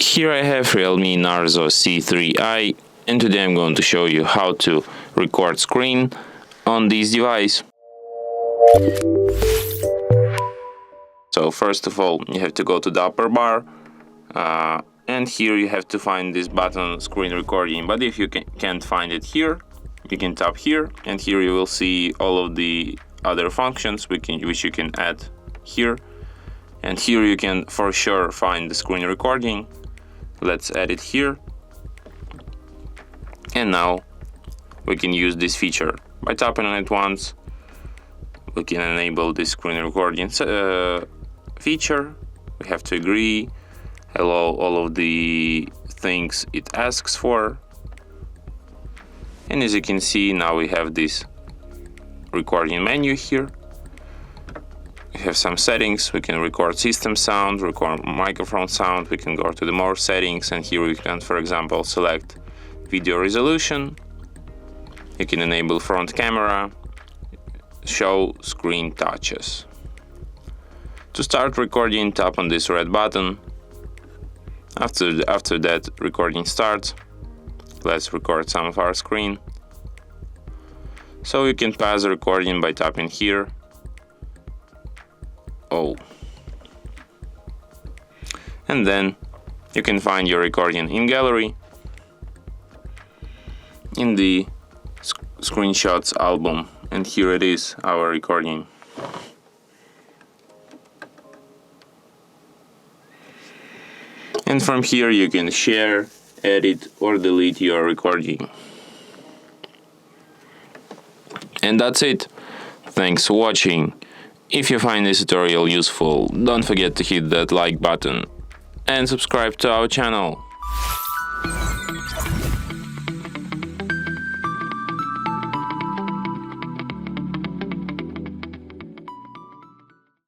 Here I have REALME C3i, and today I'm going to show you how to record screen on this device. So first of all, you have to go to the upper bar, and here you have to find this button, screen recording. But if you can't find it here, you can tap here, and here you will see all of the other functions which you can add here. And here you can for sure find the screen recording. Let's add it here. And now we can use this feature. By tapping on it once, we can enable this screen recording feature. We have to agree, allow all of the things it asks for. And as you can see, now we have this recording menu here. We have some settings. We can record system sound, record microphone sound. We can go to the more settings, and here we can, for example, select video resolution. You can enable front camera, show screen touches. To start recording, tap on this red button. After that, recording starts. Let's record some of our screen. So you can pause the recording by tapping here. And then you can find your recording in gallery, in the screenshots album, and here it is, our recording. And from here you can share, edit or delete your recording. And that's it. Thanks for watching. If you find this tutorial useful, don't forget to hit that like button and subscribe to our channel.